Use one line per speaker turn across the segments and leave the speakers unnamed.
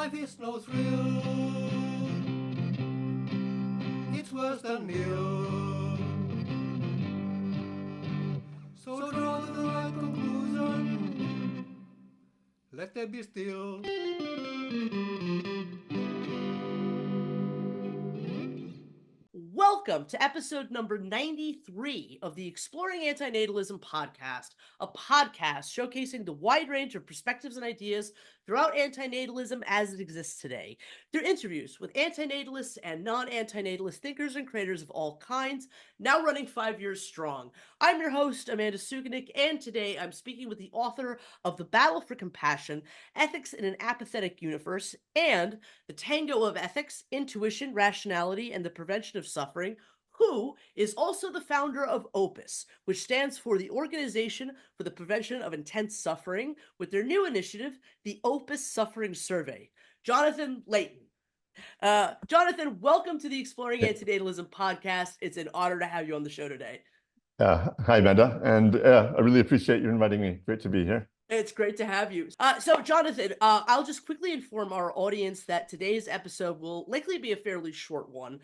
life is no thrill. It's worse than nil. So draw the right conclusion. Let them be still.
Welcome to episode number 93 of the Exploring Antinatalism Podcast, a podcast showcasing the wide range of perspectives and ideas throughout antinatalism as it exists today. Through interviews with antinatalists and non-antinatalist thinkers and creators of all kinds, now running 5 years strong. I'm your host, Amanda Sukenick, and today I'm speaking with the author of The Battle for Compassion, Ethics in an Apathetic Universe, and The Tango of Ethics, Intuition, Rationality, and the Prevention of Suffering, who is also the founder of OPIS, which stands for the Organization for the Prevention of Intense Suffering, with their new initiative, the OPIS Suffering Survey. Jonathan Leighton. Jonathan, welcome to the Exploring Antinatalism Podcast. It's an honor to have you on the show today.
Hi, Amanda, and I really appreciate you inviting me. Great to be here.
It's great to have you. So, Jonathan, I'll just quickly inform our audience that today's episode will likely be a fairly short one,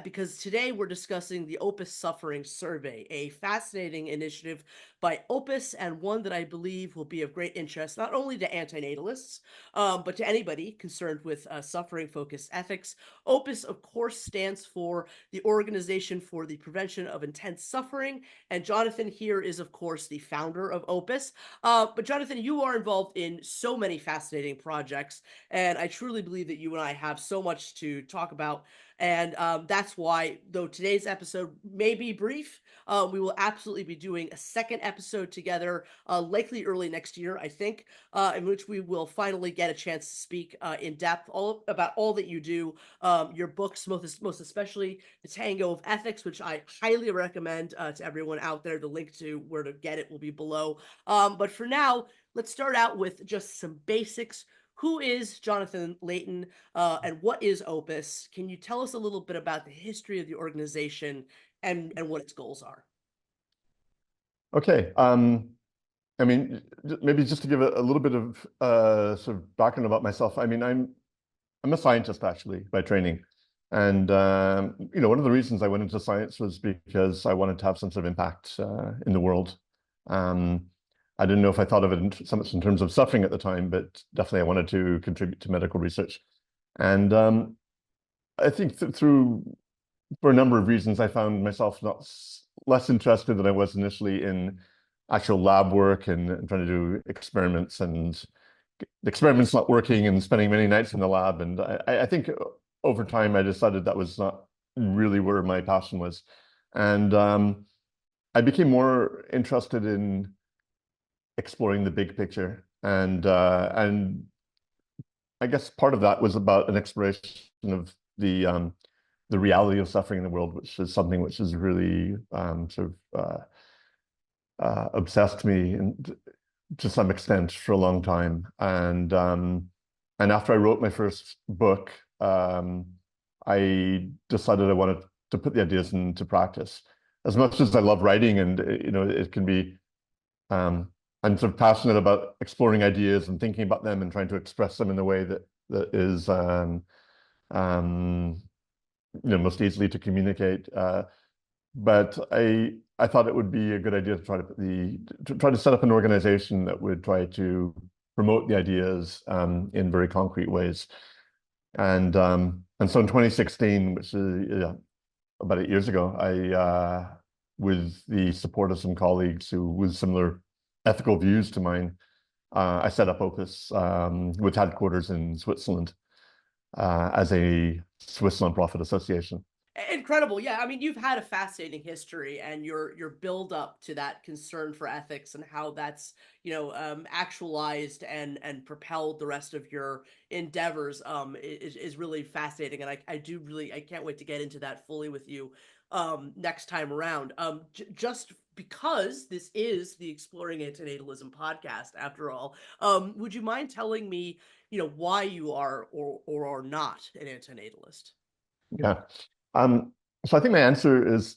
because today we're discussing the OPIS Suffering Survey, a fascinating initiative by OPIS and one that I believe will be of great interest not only to antinatalists, but to anybody concerned with suffering-focused ethics. OPIS, of course, stands for the Organization for the Prevention of Intense Suffering, and Jonathan here is, of course, the founder of OPIS. But Jonathan, you are involved in so many fascinating projects, and I truly believe that you and I have so much to talk about. And that's why, though today's episode may be brief, we will absolutely be doing a second episode together, likely early next year, I think, in which we will finally get a chance to speak in depth about all that you do, your books, most especially The Tango of Ethics, which I highly recommend to everyone out there. The link to where to get it will be below. But for now, let's start out with just some basics. Who is Jonathan Leighton, and what is OPIS? Can you tell us a little bit about the history of the organization and what its goals are?
Okay. Maybe just to give a little bit of sort of background about myself. I'm a scientist actually by training, and one of the reasons I went into science was because I wanted to have some sort of impact in the world. I didn't know if I thought of it so much in terms of suffering at the time, but definitely I wanted to contribute to medical research. And I think for a number of reasons, I found myself less interested than I was initially in actual lab work and trying to do experiments, and the experiments not working and spending many nights in the lab. And I think over time, I decided that was not really where my passion was. And I became more interested in exploring the big picture, and I guess part of that was about an exploration of the reality of suffering in the world, which is something which has really obsessed me to some extent for a long time. And after I wrote my first book, I decided I wanted to put the ideas into practice. As much as I love writing, and it can be. I'm sort of passionate about exploring ideas and thinking about them and trying to express them in a way that is most easily to communicate. But I thought it would be a good idea to try to set up an organization that would try to promote the ideas in very concrete ways. And so in 2016, which is about 8 years ago, I with the support of some colleagues who with similar ethical views to mine, I set up OPIS with headquarters in Switzerland as a Swiss nonprofit association.
Incredible. Yeah, I mean, you've had a fascinating history, and your build up to that concern for ethics and how that's actualized and propelled the rest of your endeavors is really fascinating, and I can't wait to get into that fully with you next time around. Just because this is the Exploring Antinatalism podcast, after all, would you mind telling me, why you are or are not an antinatalist?
Yeah. So I think my answer is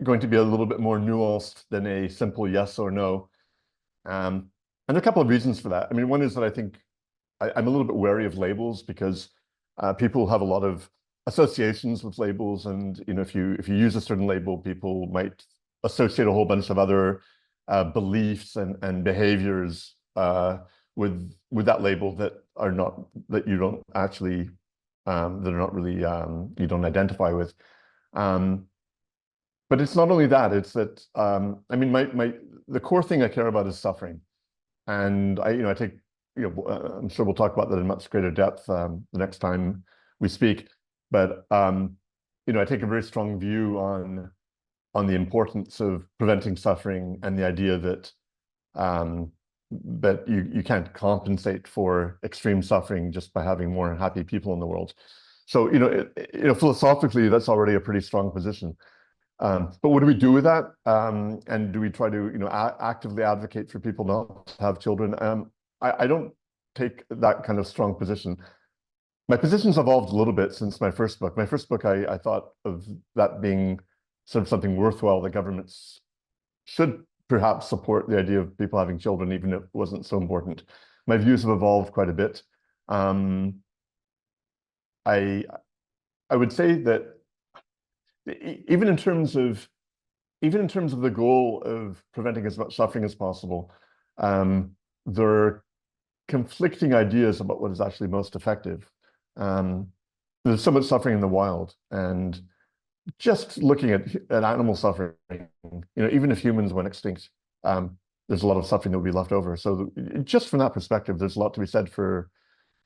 going to be a little bit more nuanced than a simple yes or no. And there are a couple of reasons for that. I mean, one is that I think I'm a little bit wary of labels because people have a lot of associations with labels, and if you use a certain label, people might associate a whole bunch of other beliefs and behaviors with that label that are not that you don't actually that are not really you don't identify with. But it's not only that; it's that I mean, the core thing I care about is suffering, and I take I'm sure we'll talk about that in much greater depth the next time we speak. But I take a very strong view on the importance of preventing suffering and the idea that that you can't compensate for extreme suffering just by having more happy people in the world. So philosophically, that's already a pretty strong position. But what do we do with that? And do we try to actively advocate for people not to have children? I don't take that kind of strong position. My position's evolved a little bit since my first book. My first book, I thought of that being sort of something worthwhile. The governments should perhaps support the idea of people having children, even if it wasn't so important. My views have evolved quite a bit. I would say that even in terms of the goal of preventing as much suffering as possible, there are conflicting ideas about what is actually most effective. There's so much suffering in the wild, and just looking at animal suffering, even if humans went extinct, there's a lot of suffering that will be left over. So just from that perspective, there's a lot to be said for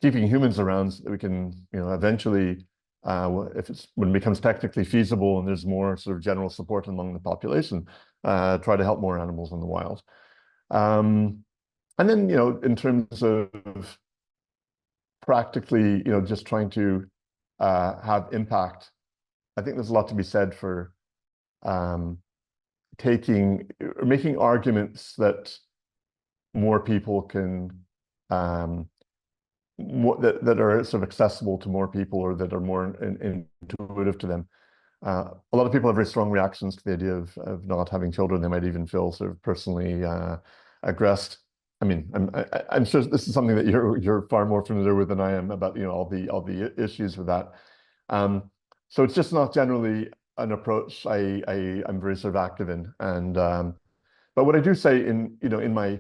keeping humans around so that we can, eventually, when it becomes technically feasible and there's more sort of general support among the population, try to help more animals in the wild. And then, in terms of practically, just trying to have impact, I think there's a lot to be said for making arguments that more people can that are sort of accessible to more people, or that are more intuitive to them. A lot of people have very strong reactions to the idea of not having children. They might even feel sort of personally aggressed. I mean, I'm sure this is something that you're far more familiar with than I am about all the issues with that. So it's just not generally an approach I'm very sort of active in. And but what I do say in my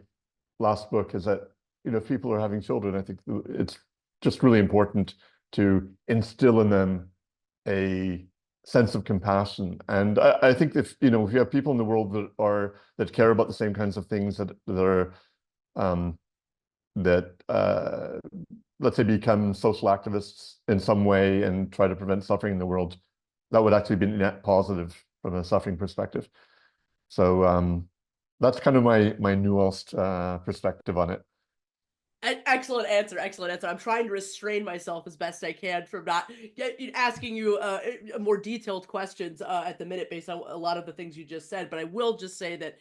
last book is that if people are having children, I think it's just really important to instill in them a sense of compassion. And I think if you have people in the world that care about the same kinds of things, that are let's say become social activists in some way and try to prevent suffering in the world, that would actually be net positive from a suffering perspective. So that's kind of my nuanced perspective on it.
Excellent answer. Excellent answer. I'm trying to restrain myself as best I can from not asking you more detailed questions at the minute based on a lot of the things you just said. But I will just say that,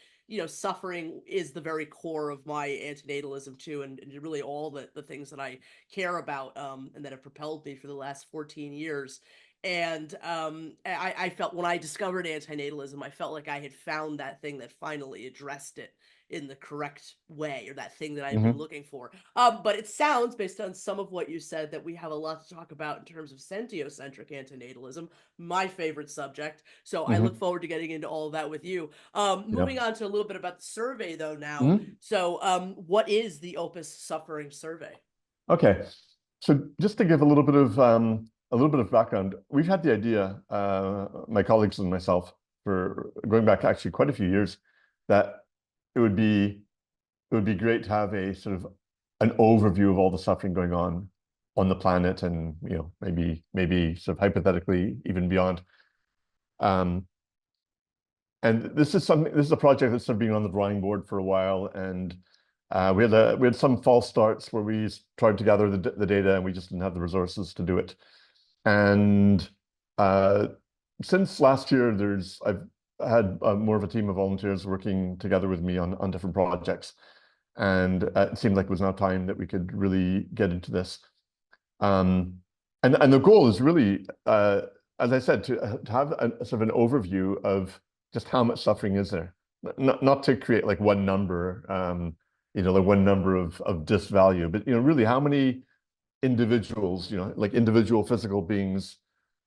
suffering is the very core of my antinatalism too, and really all the things that I care about and that have propelled me for the last 14 years. And I felt when I discovered antinatalism, I felt like I had found that thing that finally addressed it in the correct way, or that thing that I've been looking for. But it sounds, based on some of what you said, that we have a lot to talk about in terms of sentiocentric antinatalism, my favorite subject. So I look forward to getting into all of that with you. Moving on to a little bit about the survey, though, now. So what is the OPIS Suffering Survey?
Okay. So just to give a little bit of background, we've had the idea, my colleagues and myself, for going back actually quite a few years, that it would be great to have a sort of an overview of all the suffering going on the planet, and maybe sort of hypothetically even beyond. And this is a project that's sort of been on the drawing board for a while, and we had some false starts where we tried to gather the data and we just didn't have the resources to do it. And since last year, I've had more of a team of volunteers working together with me on different projects, and it seemed like it was now time that we could really get into this. And the goal is really, as I said, to have a sort of an overview of just how much suffering is there, not to create like one number, like one number of this value, but really how many individuals, like individual physical beings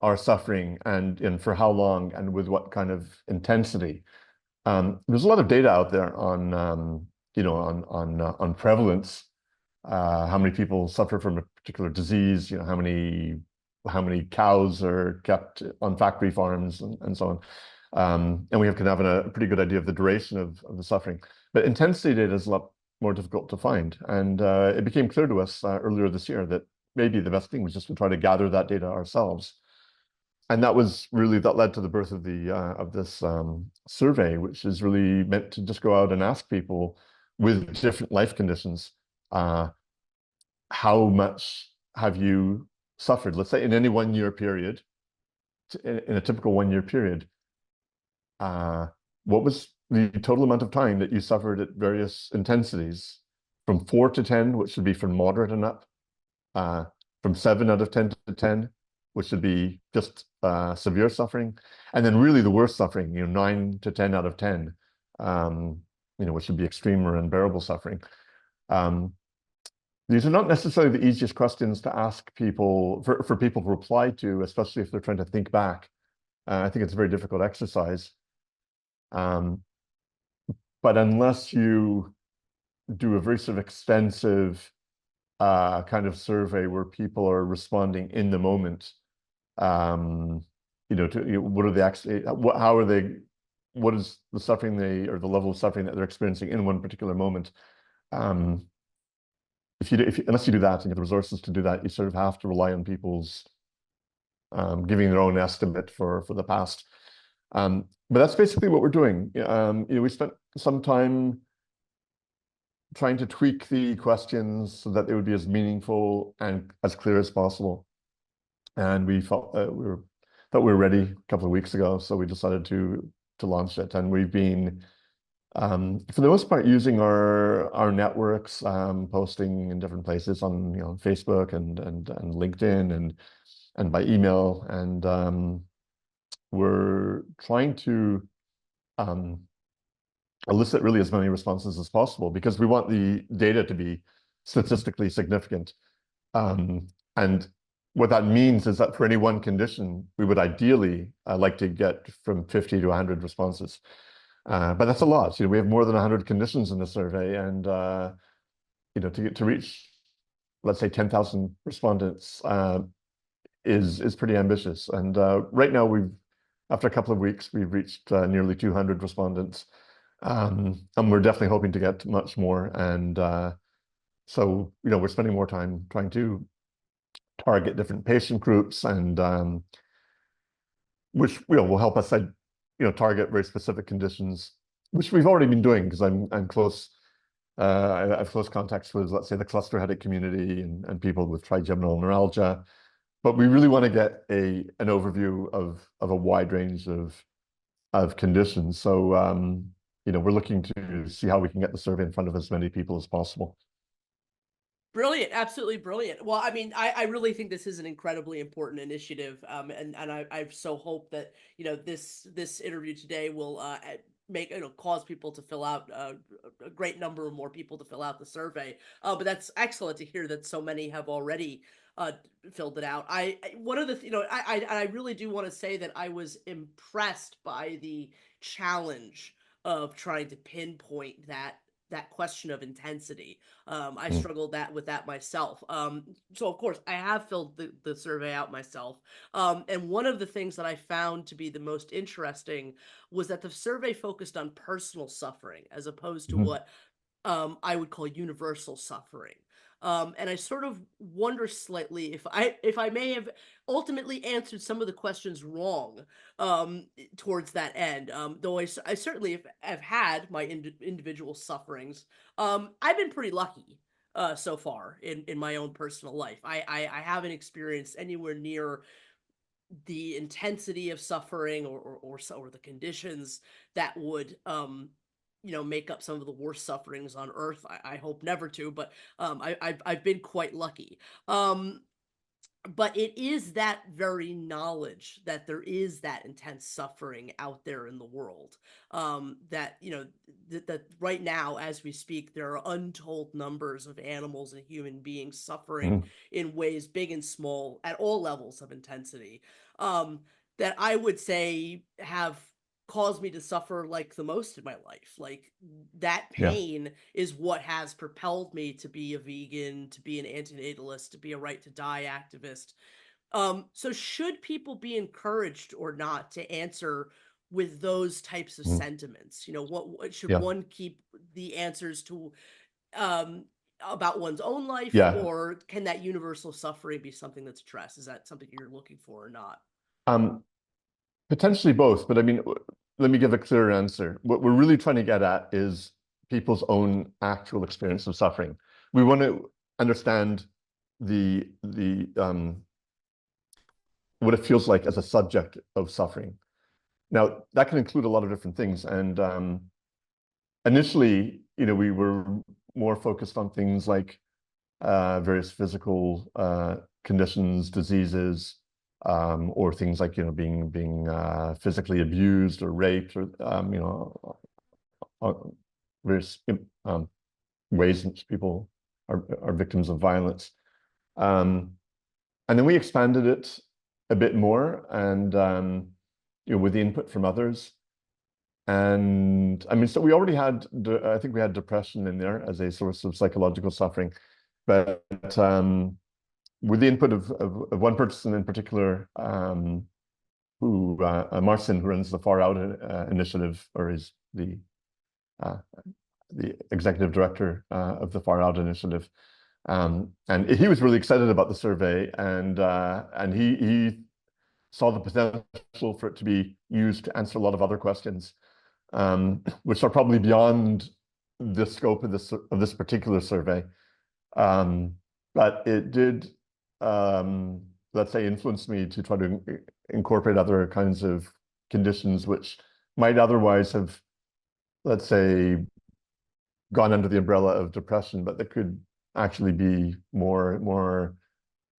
are suffering and for how long and with what kind of intensity. There's a lot of data out there on on prevalence, how many people suffer from a particular disease, how many cows are kept on factory farms and so on. And we can have a pretty good idea of the duration of the suffering. But intensity data is a lot more difficult to find. And it became clear to us earlier this year that maybe the best thing was just to try to gather that data ourselves. And that led to the birth of this survey, which is really meant to just go out and ask people with different life conditions, how much have you suffered? Let's say in any 1 year period, in a typical 1 year period, what was the total amount of time that you suffered at various intensities, from 4 to 10, which would be from moderate and up, from 7 out of 10 to 10, which would be just severe suffering, and then really the worst suffering, 9 to 10 out of 10, which would be extreme or unbearable suffering. These are not necessarily the easiest questions to ask people, for people to reply to, especially if they're trying to think back. I think it's a very difficult exercise. But unless you do a very sort of extensive kind of survey where people are responding in the moment, what are they actually, how are they, what is the suffering or the level of suffering that they're experiencing in one particular moment? Unless you do that and you have the resources to do that, you sort of have to rely on people's giving their own estimate for the past. But that's basically what we're doing. We spent some time trying to tweak the questions so that they would be as meaningful and as clear as possible. And we felt we were ready a couple of weeks ago, so we decided to launch it. And we've been, for the most part, using our networks, posting in different places on Facebook and LinkedIn and by email, and we're trying to elicit really as many responses as possible, because we want the data to be statistically significant. And what that means is that for any one condition, we would ideally like to get from 50 to 100 responses. But that's a lot. We have more than 100 conditions in the survey, and to reach, let's say, 10,000 respondents is pretty ambitious. And right now, after a couple of weeks, we've reached nearly 200 respondents, and we're definitely hoping to get much more. And so we're spending more time trying to target different patient groups, and which will help us target very specific conditions, which we've already been doing, because I'm close. I have close contacts with, let's say, the cluster headache community and people with trigeminal neuralgia. But we really want to get an overview of a wide range of conditions. So we're looking to see how we can get the survey in front of as many people as possible.
Brilliant, absolutely brilliant. Well, I mean, I really think this is an incredibly important initiative, and I so hope that this interview today will cause people to fill out a great number of more people to fill out the survey. But that's excellent to hear that so many have already filled it out. One of the I really do want to say that I was impressed by the challenge of trying to pinpoint that question of intensity. I struggled with that myself. So of course I have filled the survey out myself. And one of the things that I found to be the most interesting was that the survey focused on personal suffering as opposed to what I would call universal suffering. And I sort of wonder slightly if I may have ultimately answered some of the questions wrong towards that end. Though I certainly have had my individual sufferings. I've been pretty lucky so far in my own personal life. I haven't experienced anywhere near the intensity of suffering or the conditions that would make up some of the worst sufferings on Earth. I hope never to, but I've been quite lucky. But it is that very knowledge that there is that intense suffering out there in the world, that, you know, that right now, as we speak, there are untold numbers of animals and human beings suffering in ways big and small at all levels of intensity, that I would say have caused me to suffer like the most in my life. Like, that
Yeah.
pain is what has propelled me to be a vegan, to be an antinatalist, to be a right to die activist. So should people be encouraged or not to answer with those types of sentiments? You know, what should
Yeah.
one keep the answers to about one's own life,
Yeah.
or can that universal suffering be something that's addressed? Is that something you're looking for or not?
Potentially both, but I mean, let me give a clearer answer. What we're really trying to get at is people's own actual experience of suffering. We want to understand the what it feels like as a subject of suffering. Now, that can include a lot of different things. And initially, you know, we were more focused on things like various physical conditions, diseases, or things like, you know, being physically abused or raped, or you know, various ways in which people are victims of violence. And then we expanded it a bit more, and you know, with the input from others. And I mean, so we already had, I think we had depression in there as a source of psychological suffering, but with the input of one person in particular, who Marcin, who runs the Far Out initiative, or is the executive director of the Far Out initiative, and he was really excited about the survey, and he saw the potential for it to be used to answer a lot of other questions, which are probably beyond the scope of this particular survey. But it did, let's say, influence me to try to incorporate other kinds of conditions which might otherwise have, let's say, gone under the umbrella of depression, but that could actually be more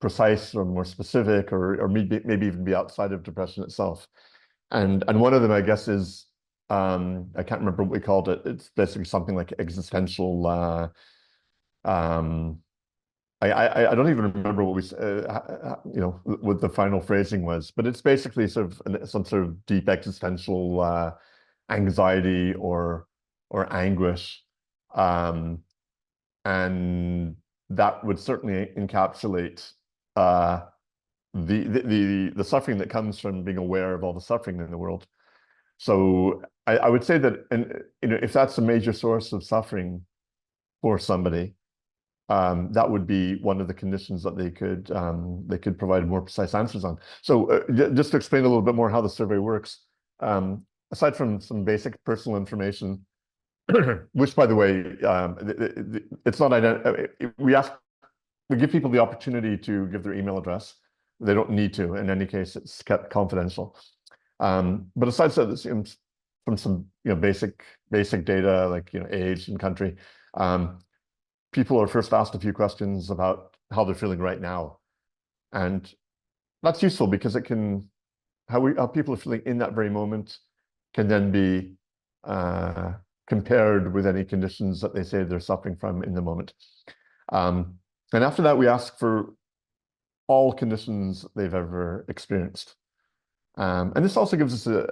precise or more specific, or maybe even be outside of depression itself. And one of them, I guess, is I can't remember what we called it. It's basically something like existential. I don't even remember what we you know, what the final phrasing was, but it's basically sort of some sort of deep existential anxiety or anguish, and that would certainly encapsulate the suffering that comes from being aware of all the suffering in the world. So I would say that, and you know, if that's a major source of suffering for somebody, that would be one of the conditions that they could provide more precise answers on. So just to explain a little bit more how the survey works, aside from some basic personal information, which, by the way, it's not we give people the opportunity to give their email address. They don't need to. In any case, it's kept confidential. But aside from this, from some, you know, basic data like, you know, age and country, people are first asked a few questions about how they're feeling right now, and that's useful because it can how people are feeling in that very moment can then be compared with any conditions that they say they're suffering from in the moment. And after that, we ask for all conditions they've ever experienced. And this also gives us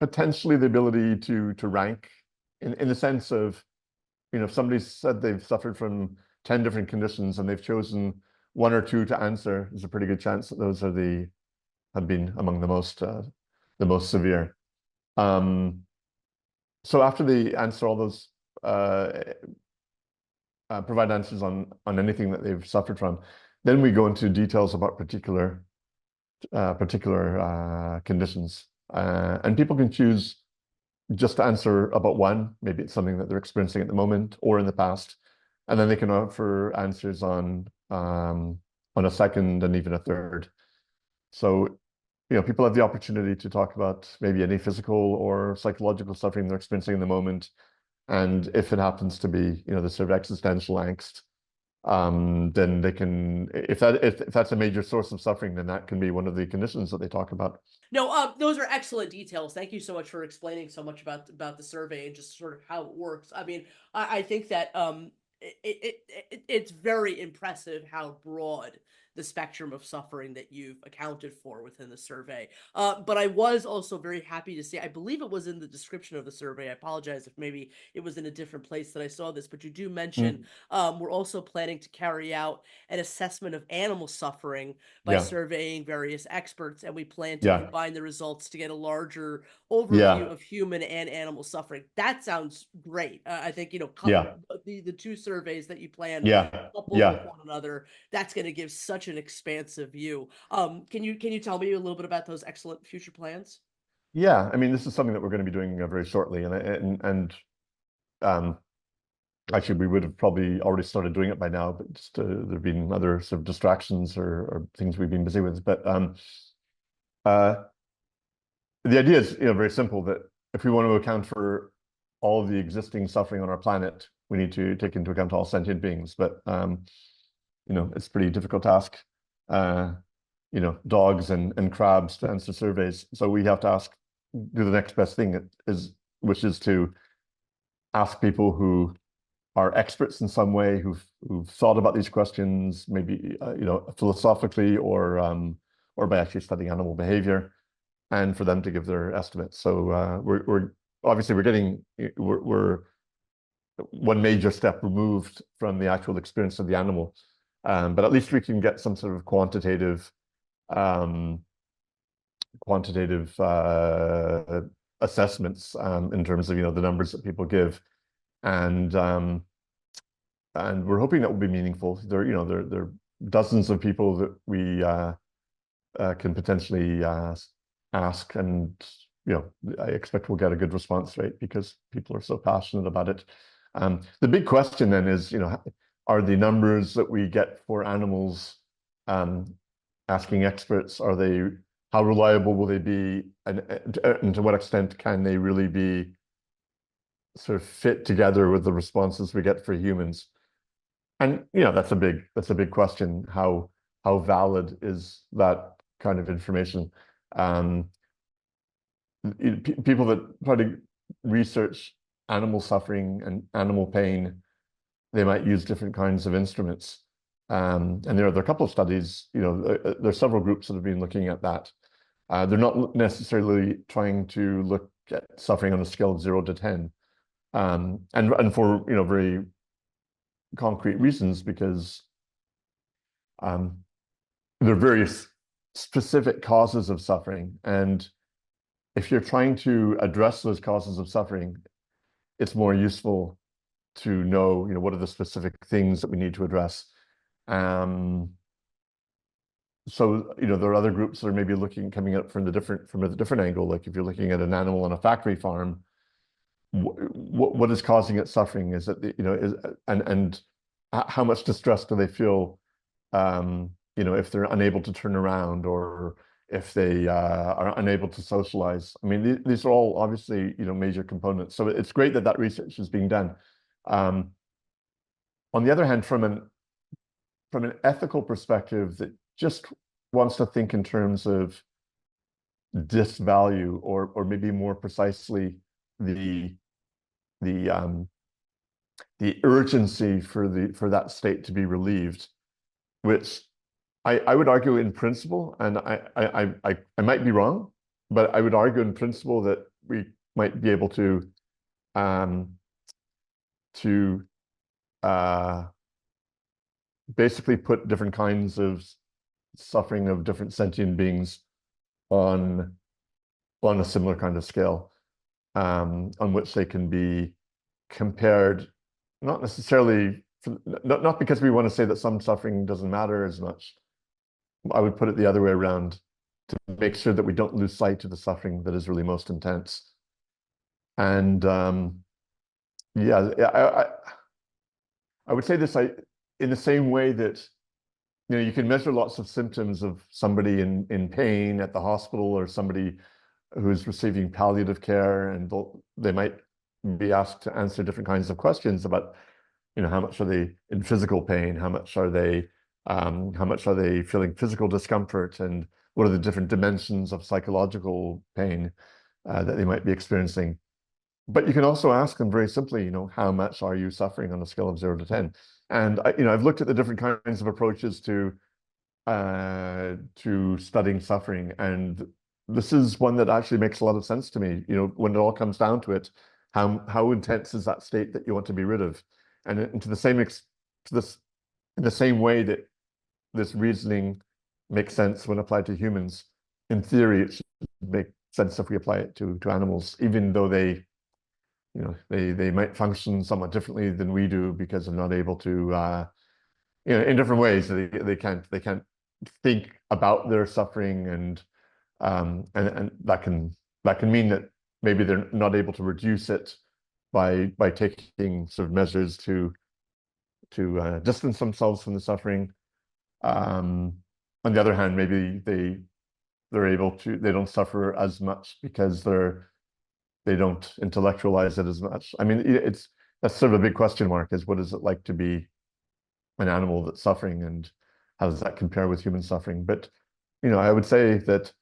potentially the ability to rank in the sense of, you know, if somebody said they've suffered from 10 different conditions and they've chosen one or two to answer, there's a pretty good chance that those have been among the most severe. So after they answer all those, provide answers on anything that they've suffered from, then we go into details about particular conditions, and people can choose just to answer about one. Maybe it's something that they're experiencing at the moment or in the past, and then they can offer answers on a second and even a third. So, you know, people have the opportunity to talk about maybe any physical or psychological suffering they're experiencing in the moment, and if it happens to be, you know, the sort of existential angst, then they can, if that's a major source of suffering, then that can be one of the conditions that they talk about.
No, those are excellent details. Thank you so much for explaining so much about the survey and just sort of how it works. I mean, I think that it's very impressive how broad the spectrum of suffering that you've accounted for within the survey. But I was also very happy to see, I believe it was in the description of the survey. I apologize if maybe it was in a different place that I saw this, but you do mention we're also planning to carry out an assessment of animal suffering by surveying various experts, and we plan to combine the results to get a larger overview of human and animal suffering. That sounds great. I think, the two surveys that you plan coupled with one another, that's going to give such an expansive view. Can you tell me a little bit about those excellent future plans?
Yeah, I mean, this is something that we're going to be doing very shortly, and actually, we would have probably already started doing it by now, but just there've been other sort of distractions or things we've been busy with. But the idea is, very simple, that if we want to account for all of the existing suffering on our planet, we need to take into account all sentient beings. But it's a pretty difficult task. Dogs and crabs to answer surveys. So we have to do the next best thing, which is to ask people who are experts in some way, who've thought about these questions, maybe philosophically or by actually studying animal behavior, and for them to give their estimates. So we're one major step removed from the actual experience of the animal, but at least we can get some sort of quantitative assessments in terms of the numbers that people give, and we're hoping that will be meaningful. There are dozens of people that we can potentially ask, and I expect we'll get a good response rate because people are so passionate about it. The big question then is, are the numbers that we get for animals, asking experts, how reliable will they be, and to what extent can they really be sort of fit together with the responses we get for humans? And that's a big question. How valid is that kind of information? People that try to research animal suffering and animal pain, they might use different kinds of instruments. And there are a couple of studies, there's several groups that have been looking at that. They're not necessarily trying to look at suffering on a scale of 0 to 10. And for, very concrete reasons, because there are various specific causes of suffering. And if you're trying to address those causes of suffering, it's more useful to know, what are the specific things that we need to address. So, there are other groups that are maybe coming up from a different angle. Like if you're looking at an animal on a factory farm, what is causing it suffering? Is it, and how much distress do they feel, if they're unable to turn around, or if they are unable to socialize? I mean, these are all obviously, major components. So it's great that research is being done. On the other hand, from an ethical perspective that just wants to think in terms of disvalue, or maybe more precisely the urgency for that state to be relieved, which I would argue in principle, and I might be wrong, but I would argue in principle that we might be able to basically put different kinds of suffering of different sentient beings on a similar kind of scale, on which they can be compared, not necessarily, not because we want to say that some suffering doesn't matter as much. I would put it the other way around, to make sure that we don't lose sight of the suffering that is really most intense. And I would say this in the same way that you can measure lots of symptoms of somebody in pain at the hospital, or somebody who's receiving palliative care, and they might be asked to answer different kinds of questions about how much are they in physical pain? How much are they feeling physical discomfort? And what are the different dimensions of psychological pain that they might be experiencing? But you can also ask them very simply, how much are you suffering on a scale of 0 to 10? And I've looked at the different kinds of approaches to studying suffering, and this is one that actually makes a lot of sense to me. When it all comes down to it, how intense is that state that you want to be rid of? And in the same way that this reasoning makes sense when applied to humans, in theory, it should make sense if we apply it to animals, even though they might function somewhat differently than we do because they're not able to, in different ways. They can't think about their suffering, and that can mean that maybe they're not able to reduce it by taking sort of measures to distance themselves from the suffering. On the other hand, maybe they don't suffer as much because they don't intellectualize it as much. I mean, that's sort of a big question mark, is what is it like to be an animal that's suffering, and how does that compare with human suffering? But, I would say that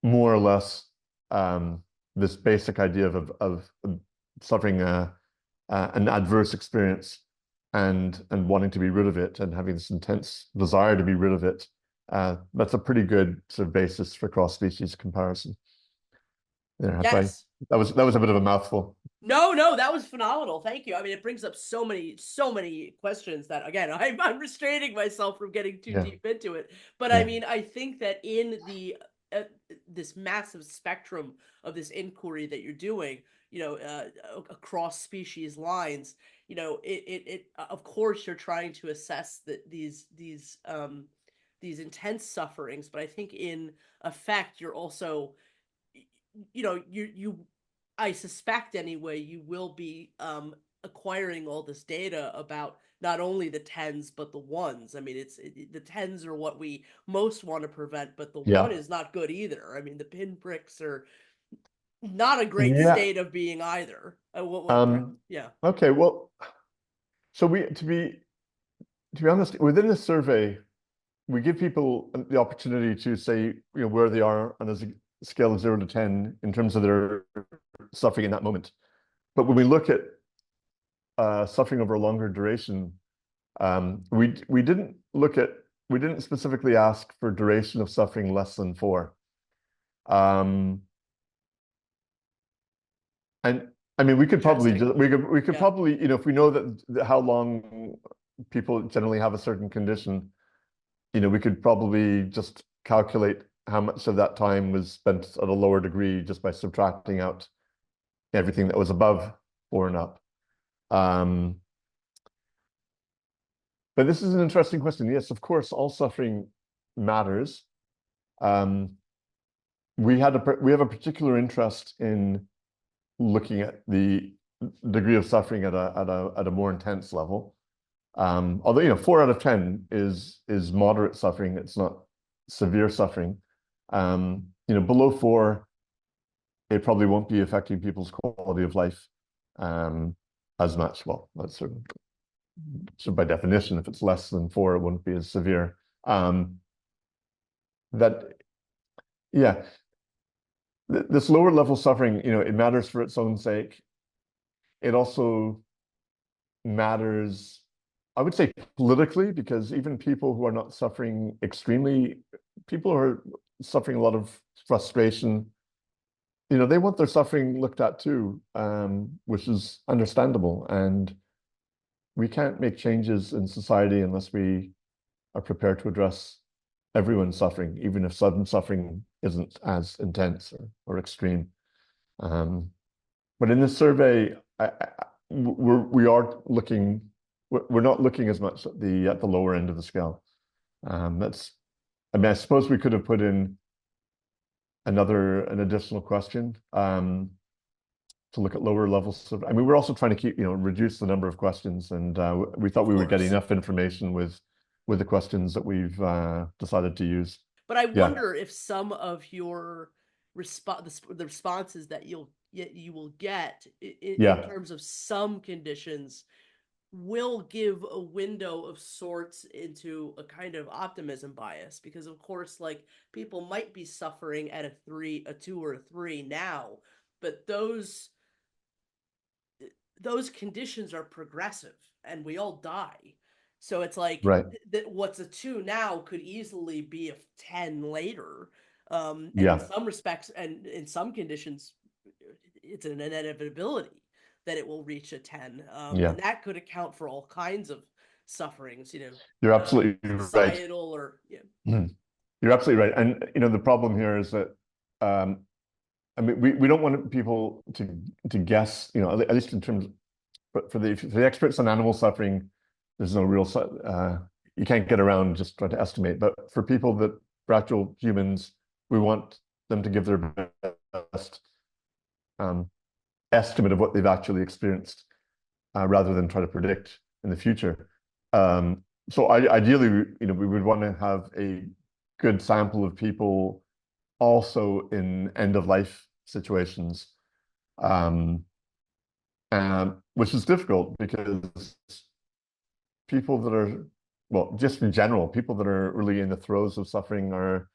more or less, this basic idea of suffering an adverse experience and wanting to be rid of it, and having this intense desire to be rid of it, that's a pretty good sort of basis for cross-species comparison. There,
Yes.
that was a bit of a mouthful.
No, that was phenomenal. Thank you. I mean, it brings up so many questions that, again, I'm restraining myself from getting too deep into it. But I mean, I think that in the this massive spectrum of this inquiry that you're doing, across species lines, it of course you're trying to assess these intense sufferings, but I think in effect you're also, you I suspect anyway, you will be acquiring all this data about not only the tens but the ones. I mean, the tens are what we most want to prevent, but the one is not good either. I mean, the pinpricks are not a great state of being either.
Okay, well, so to be honest, within the survey, we give people the opportunity to say, where they are on a scale of 0 to 10 in terms of their suffering in that moment. But when we look at suffering over a longer duration, we didn't specifically ask for duration of suffering less than 4. And I mean, we could probably probably, if we know that how long people generally have a certain condition, we could probably just calculate how much of that time was spent at a lower degree just by subtracting out everything that was above 4 and up. But this is an interesting question. Yes, of course, all suffering matters. We have a particular interest in looking at the degree of suffering at a more intense level. Although 4 out of 10 is moderate suffering, it's not severe suffering. Below 4, it probably won't be affecting people's quality of life as much. Well, that's sort of by definition. If it's less than 4, it won't be as severe. This lower level suffering, it matters for its own sake. It also matters, I would say, politically, because even people who are not suffering extremely, people who are suffering a lot of frustration, they want their suffering looked at too, which is understandable. And we can't make changes in society unless we are prepared to address everyone's suffering, even if sudden suffering isn't as intense or extreme. But in this survey, we're not looking as much at the lower end of the scale. I suppose we could have put in an additional question to look at lower levels of. I mean, we're also trying to reduce the number of questions, and we thought we would get enough information with the questions that we've decided to use.
But I wonder if some of your the responses that you will get in terms of some conditions will give a window of sorts into a kind of optimism bias, because of course, like, people might be suffering at a 2 or a 3 now, but those conditions are progressive and we all die. So it's like
Right.
that what's a 2 now could easily be a 10 later. And in
Yeah.
some respects, and in some conditions, it's an inevitability that it will reach a 10.
Yeah.
And that could account for all kinds of sufferings,
You're absolutely right.
societal or
You're absolutely right. And the problem here is that I mean, we don't want people to guess, at least in terms, but for the experts on animal suffering, there's no real you can't get around just trying to estimate. But for actual humans, we want them to give their best estimate of what they've actually experienced, rather than try to predict in the future. So ideally, we would want to have a good sample of people also in end of life situations, which is difficult because people that are, well, just in general, people that are really in the throes of suffering are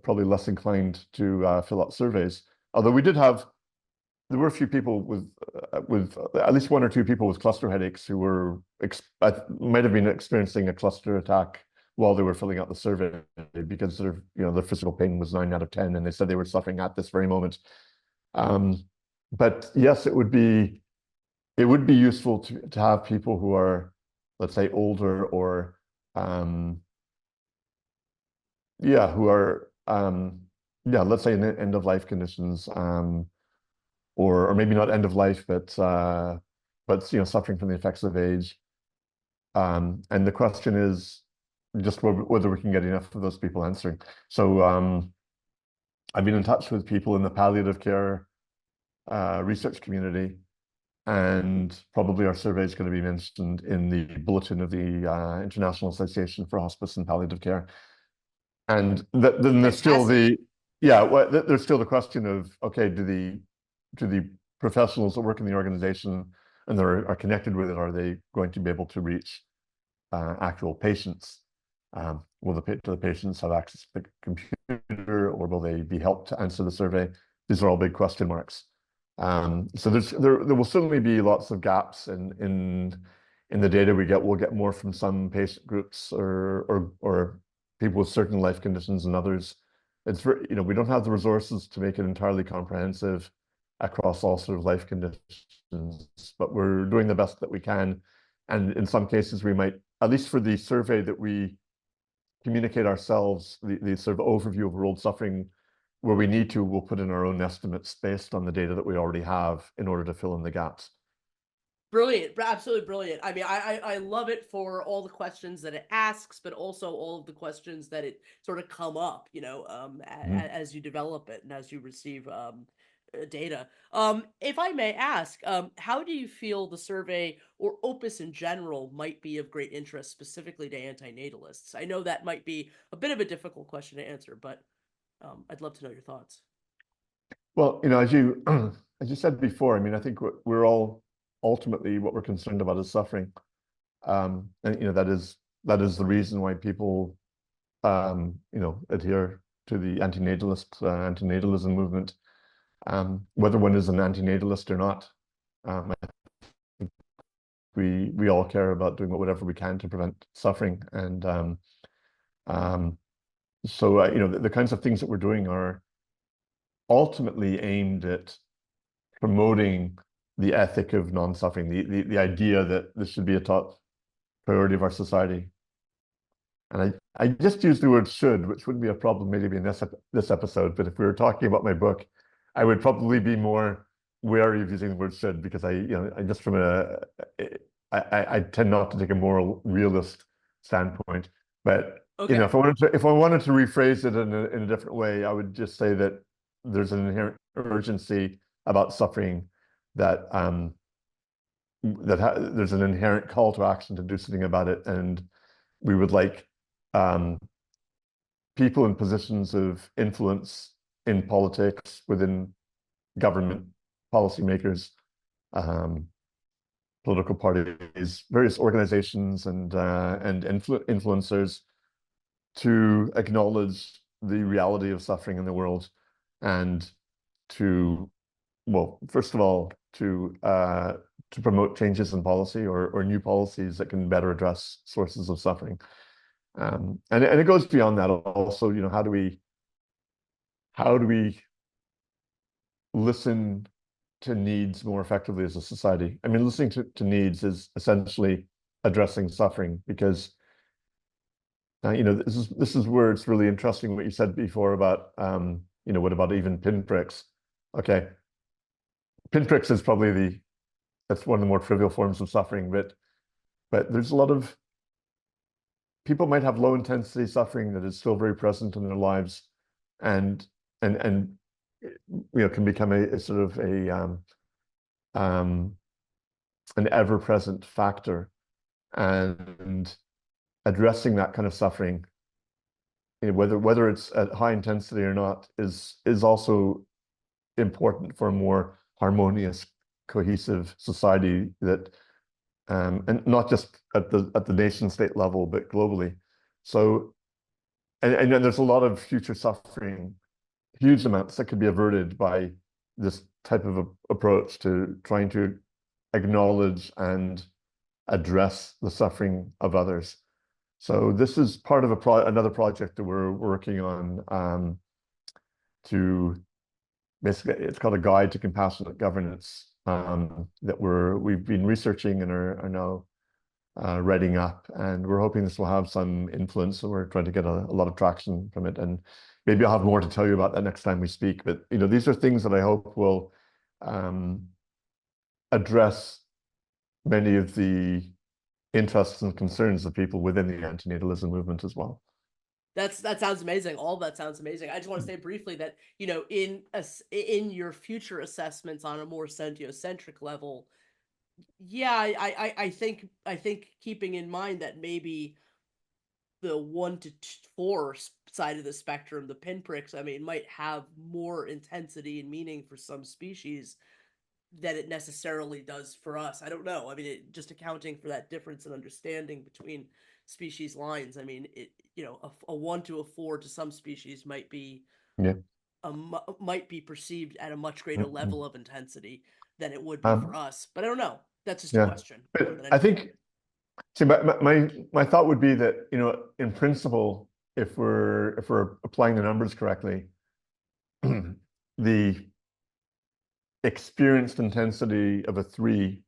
probably less inclined to fill out surveys. Although there were a few people with at least 1 or 2 people with cluster headaches who might have been experiencing a cluster attack while they were filling out the survey, because their physical pain was 9 out of 10, and they said they were suffering at this very moment. But yes, it would be useful to have people who are, let's say, older, or let's say in end of life conditions, or maybe not end of life, but suffering from the effects of age. And the question is just whether we can get enough of those people answering. So I've been in touch with people in the palliative care research community, and probably our survey is going to be mentioned in the bulletin of the International Association for Hospice and Palliative Care. And then there's still there's still the question of, okay, do the professionals that work in the organization and that are connected with it, are they going to be able to reach actual patients? Do the patients have access to the computer, or will they be helped to answer the survey? These are all big question marks. So there will certainly be lots of gaps in the data we get. We'll get more from some patient groups or people with certain life conditions than others. It's we don't have the resources to make it entirely comprehensive across all sort of life conditions, but we're doing the best that we can. And in some cases, we might, at least for the survey that we communicate ourselves, the sort of overview of world suffering, where we need to, we'll put in our own estimates based on the data that we already have in order to fill in the gaps.
Brilliant, absolutely brilliant. I mean, I love it for all the questions that it asks, but also all of the questions that it sort of come up, as you develop it and as you receive data. If I may ask, how do you feel the survey or OPIS in general might be of great interest specifically to anti-natalists? I know that might be a bit of a difficult question to answer, but I'd love to know your thoughts.
Well, as you said before, I mean, I think we're all ultimately, what we're concerned about is suffering, and that is the reason why people adhere to the anti-natalist anti-natalism movement, whether one is an anti-natalist or not. I think we all care about doing whatever we can to prevent suffering, and so the kinds of things that we're doing are ultimately aimed at promoting the ethic of non-suffering, the idea that this should be a top priority of our society. And I just use the word should, which wouldn't be a problem maybe in this episode, but if we were talking about my book, I would probably be more wary of using the word should, because I just I tend not to take a moral realist standpoint. But
okay.
If I wanted to rephrase it in a different way, I would just say that there's an inherent urgency about suffering, that there's an inherent call to action to do something about it, and we would like people in positions of influence in politics, within government, policymakers, political parties, various organizations, and influencers to acknowledge the reality of suffering in the world, and to, well, first of all, to promote changes in policy or new policies that can better address sources of suffering. And it goes beyond that also, you know, how do we listen to needs more effectively as a society? I mean, listening to needs is essentially addressing suffering, because you know, this is where it's really interesting what you said before about you know, what about even pinpricks? Okay, pinpricks is probably that's one of the more trivial forms of suffering, but there's a lot of people might have low intensity suffering that is still very present in their lives, and you know, can become a sort of an ever-present factor, and addressing that kind of suffering, you know, whether it's at high intensity or not, is also important for a more harmonious, cohesive society that and not just at the nation state level, but globally. So, and then there's a lot of future suffering, huge amounts that could be averted by this type of approach to trying to acknowledge and address the suffering of others. So this is part of another project that we're working on, to basically, it's called a Guide to Compassionate Governance, that we've been researching and are now writing up, and we're hoping this will have some influence. So we're trying to get a lot of traction from it, and maybe I'll have more to tell you about that next time we speak. But you know, these are things that I hope will address many of the interests and concerns of people within the antinatalism movement as well.
That sounds amazing. All that sounds amazing. I just want to say briefly that, you know, in your future assessments on a more sentiocentric level, yeah, I think keeping in mind that maybe the 1 to 4 side of the spectrum, the pinpricks, I mean, might have more intensity and meaning for some species than it necessarily does for us. I don't know. I mean, just accounting for that difference in understanding between species lines. I mean, you know, a 1 to a 4 to some species might be might be perceived at a much greater level of intensity than it would be for us. But I don't know. That's just a question.
I think, see, my thought would be that, you know, in principle, if we're applying the numbers correctly, the experienced intensity of a 3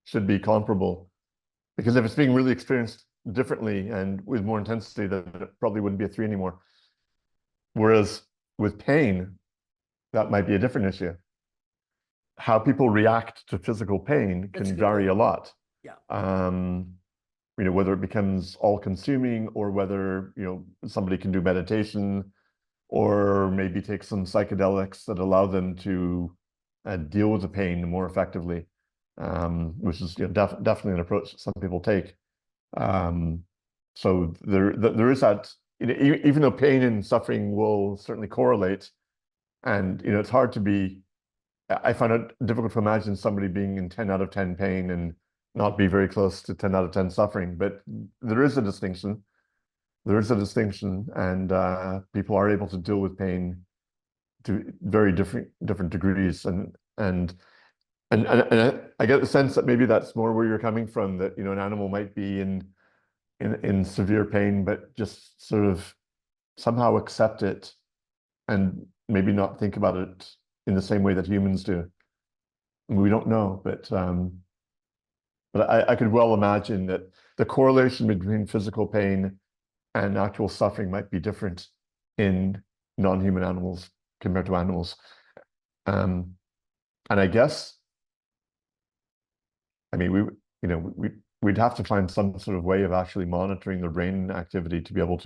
should be comparable, because if it's being really experienced differently and with more intensity, then it probably wouldn't be a 3 anymore. Whereas with pain, that might be a different issue. How people react to physical pain can vary a lot.
Yeah.
You know, whether it becomes all-consuming, or whether, you know, somebody can do meditation, or maybe take some psychedelics that allow them to deal with the pain more effectively, which is, you know, definitely an approach that some people take. So there is that, you know, even though pain and suffering will certainly correlate, and, you know, it's hard to be, I find it difficult to imagine somebody being in 10 out of 10 pain and not be very close to 10 out of 10 suffering. But there is a distinction. There is a distinction, and people are able to deal with pain to very different degrees, and I get the sense that maybe that's more where you're coming from, that, you know, an animal might be in severe pain, but just sort of somehow accept it and maybe not think about it in the same way that humans do. And we don't know, but I could well imagine that the correlation between physical pain and actual suffering might be different in non-human animals compared to animals. And I guess, I mean, we'd have to find some sort of way of actually monitoring the brain activity to be able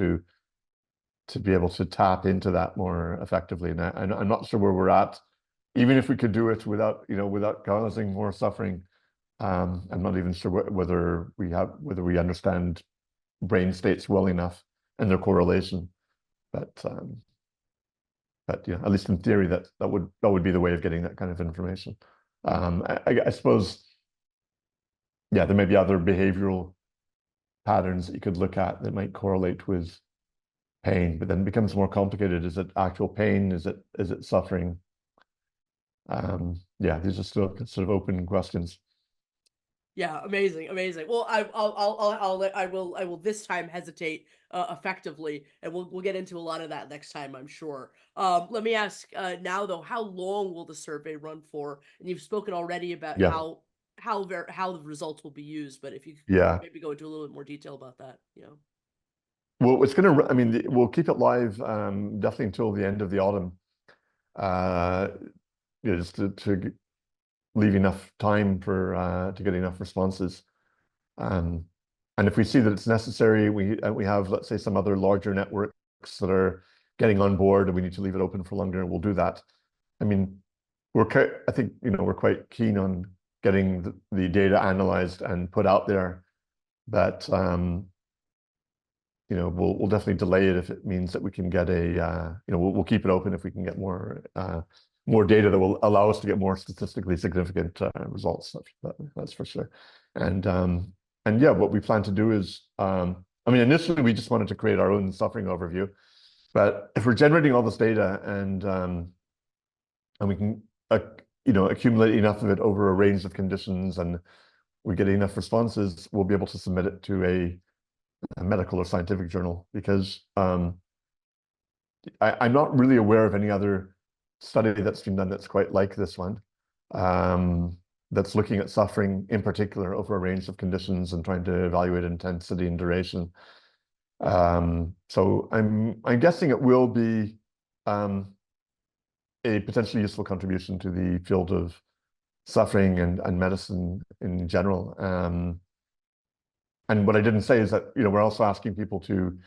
to tap into that more effectively. And I'm not sure where we're at, even if we could do it without causing more suffering. I'm not even sure whether we understand brain states well enough and their correlation, but yeah, at least in theory, that would be the way of getting that kind of information. I suppose yeah, there may be other behavioral patterns that you could look at that might correlate with pain, but then it becomes more complicated. Is it actual pain? Is it suffering? Yeah, these are still sort of open questions.
Yeah, amazing. Well, I will this time hesitate effectively, and we'll get into a lot of that next time, I'm sure. Let me ask now though, how long will the survey run for? And you've spoken already about
Yeah,
how the results will be used, but if you could
yeah.
maybe go into a little bit more detail about that,
Well, it's going to, I mean, we'll keep it live definitely until the end of the autumn, just to leave enough time for to get enough responses. And if we see that it's necessary, we have, let's say, some other larger networks that are getting on board, and we need to leave it open for longer, we'll do that. I mean, I think we're quite keen on getting the data analyzed and put out there. But we'll definitely delay it if it means that we can get we'll keep it open if we can get more data that will allow us to get more statistically significant results. That's for sure. And yeah, what we plan to do is, initially we just wanted to create our own suffering overview, but if we're generating all this data and we can accumulate enough of it over a range of conditions and we get enough responses, we'll be able to submit it to a medical or scientific journal, because I'm not really aware of any other study that's been done that's quite like this one, that's looking at suffering in particular over a range of conditions and trying to evaluate intensity and duration. So I'm guessing it will be a potentially useful contribution to the field of suffering and medicine in general. And what I didn't say is that we're also asking people to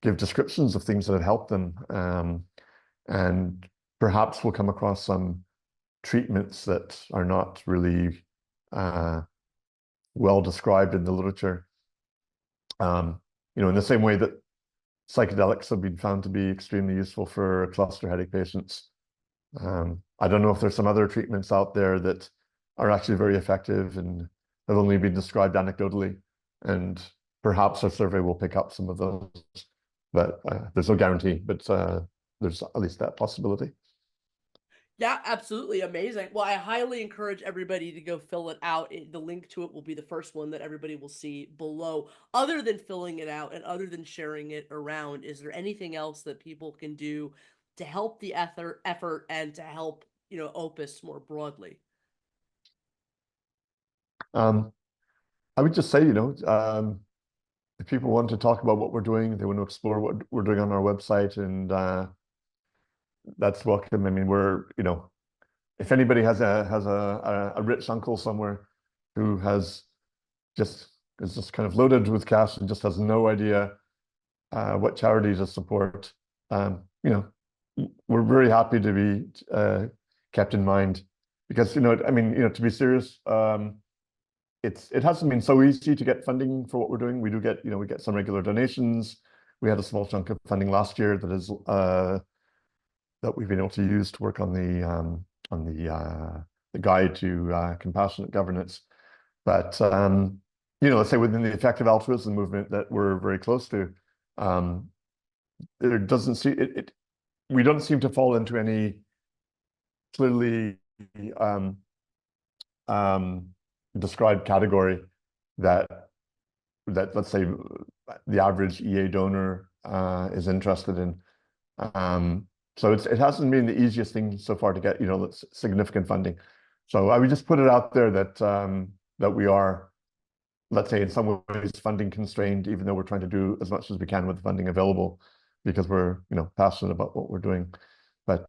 give descriptions of things that have helped them, and perhaps we'll come across some treatments that are not really well described in the literature. In the same way that psychedelics have been found to be extremely useful for cluster headache patients. I don't know if there's some other treatments out there that are actually very effective and have only been described anecdotally, and perhaps our survey will pick up some of those, but there's no guarantee, but there's at least that possibility.
Yeah, absolutely. Amazing. Well, I highly encourage everybody to go fill it out. The link to it will be the first one that everybody will see below. Other than filling it out and other than sharing it around, is there anything else that people can do to help the effort and to help, OPIS more broadly?
I would just say, if people want to talk about what we're doing, they want to explore what we're doing on our website, and that's welcome. I mean, if anybody has a rich uncle somewhere who is just kind of loaded with cash and just has no idea what charity to support, we're very happy to be kept in mind, because to be serious, it hasn't been so easy to get funding for what we're doing. We do get we get some regular donations. We had a small chunk of funding last year that we've been able to use to work on the guide to compassionate governance. But let's say within the effective altruism movement that we're very close to, there doesn't seem we don't seem to fall into any clearly described category that let's say the average EA donor is interested in. So it hasn't been the easiest thing so far to get significant funding. So I would just put it out there that that we are, let's say, in some ways funding constrained, even though we're trying to do as much as we can with the funding available, because we're passionate about what we're doing. But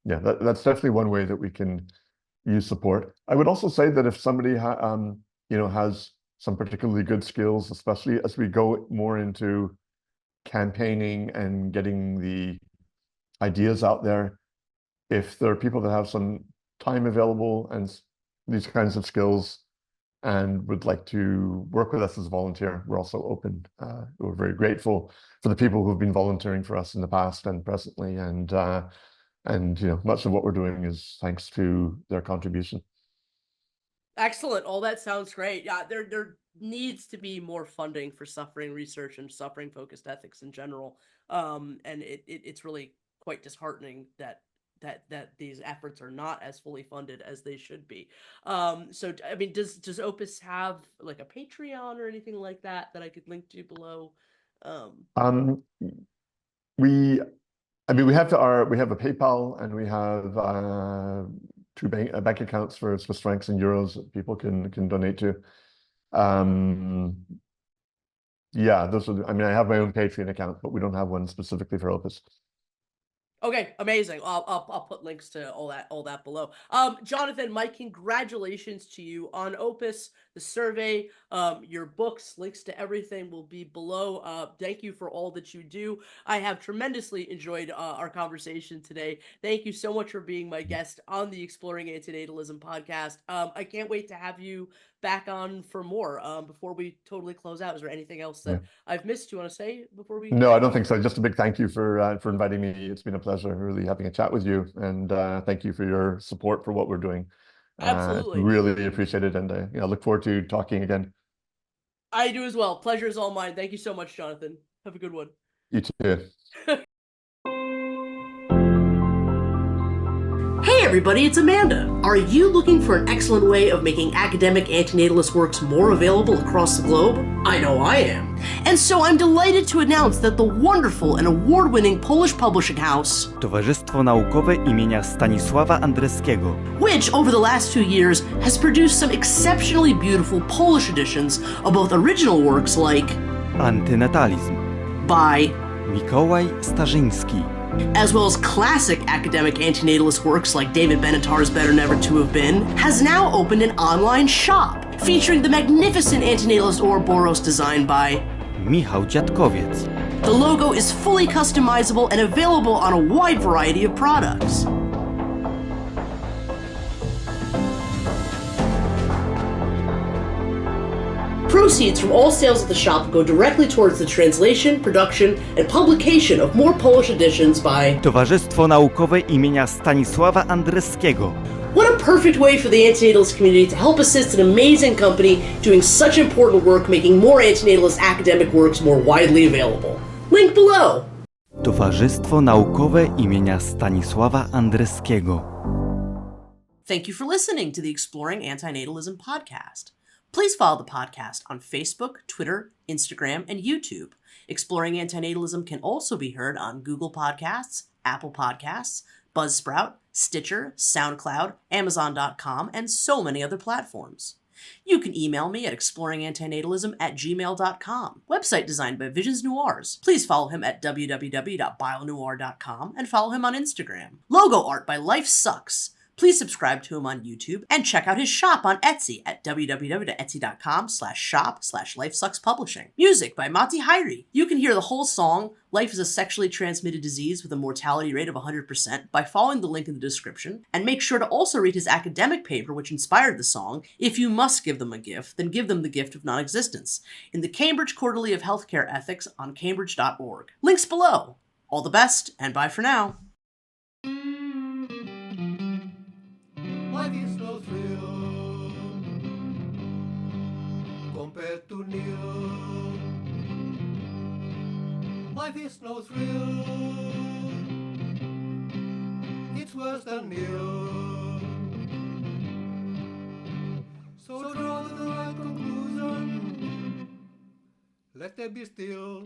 yeah, that's definitely one way that we can use support. I would also say that if somebody has some particularly good skills, especially as we go more into campaigning and getting the ideas out there, if there are people that have some time available and these kinds of skills and would like to work with us as a volunteer, we're also open. We're very grateful for the people who've been volunteering for us in the past and presently, and much of what we're doing is thanks to their contribution.
Excellent. All that sounds great. Yeah, there needs to be more funding for suffering research and suffering focused ethics in general. And it's really quite disheartening that these efforts are not as fully funded as they should be. So I mean, does Opus have like a Patreon or anything like that I could link to below?
We we have a PayPal, and we have two bank accounts for Swiss francs and euros that people can donate to. Yeah, those are. I have my own Patreon account, but we don't have one specifically for Opus.
Okay, amazing. I'll put links to all that below. Jonathan, my congratulations to you on Opus, the survey, your books, links to everything will be below. Thank you for all that you do. I have tremendously enjoyed our conversation today. Thank you so much for being my guest on the Exploring Antinatalism podcast. I can't wait to have you back on for more. Before we totally close out, is there anything else that I've missed you want to say before we?
No, I don't think so. Just a big thank you for inviting me. It's been a pleasure really having a chat with you, and thank you for your support for what we're doing.
Absolutely.
Really appreciate it, and look forward to talking again.
I do as well. Pleasure is all mine. Thank you so much, Jonathan. Have a good one.
You too.
Hey everybody, it's Amanda. Are you looking for an excellent way of making academic antinatalist works more available across the globe? I know I am. And so I'm delighted to announce that the wonderful and award-winning Polish publishing house,
Towarzystwo Naukowe imienia Stanisława Andreskiego,
which over the last 2 years has produced some exceptionally beautiful Polish editions of both original works like
Anti-natalism
by
Mikołaj Starzyński,
as well as classic academic antinatalist works like David Benatar's Better Never to Have Been, has now opened an online shop featuring the magnificent antinatalist Ouroboros designed by
Michał Dziadkowiec.
The logo is fully customizable and available on a wide variety of products. Proceeds from all sales at the shop go directly towards the translation, production, and publication of more Polish editions by
Towarzystwo Naukowe imienia Stanisława Andreskiego.
What a perfect way for the antinatalist community to help assist an amazing company doing such important work, making more antinatalist academic works more widely available. Link below.
Towarzystwo Naukowe imienia Stanisława Andreskiego.
Thank you for listening to the Exploring Antinatalism Podcast. Please follow the podcast on Facebook, Twitter, Instagram, and YouTube. Exploring Antinatalism can also be heard on Google Podcasts, Apple Podcasts, Buzzsprout, Stitcher, SoundCloud, Amazon.com, and so many other platforms. You can email me at exploringantinatalism@gmail.com. Website designed by Visions Noirs. Please follow him at www.bionoir.com and follow him on Instagram. Logo art by Life Sucks. Please subscribe to him on YouTube and check out his shop on Etsy at www.etsy.com/shop/LifeSucksPublishing. Music by Mati Hairi. You can hear the whole song, Life is a Sexually Transmitted Disease with a Mortality Rate of 100%, by following the link in the description. And make sure to also read his academic paper which inspired the song, If You Must Give Them a Gift, Then Give Them the Gift of Non-Existence, in the Cambridge Quarterly of Healthcare Ethics on cambridge.org. Links below. All the best, and bye for now.
Life is no thrill compared to nil. Life is no thrill, it's worse than nil. So draw the right conclusion, let them be still.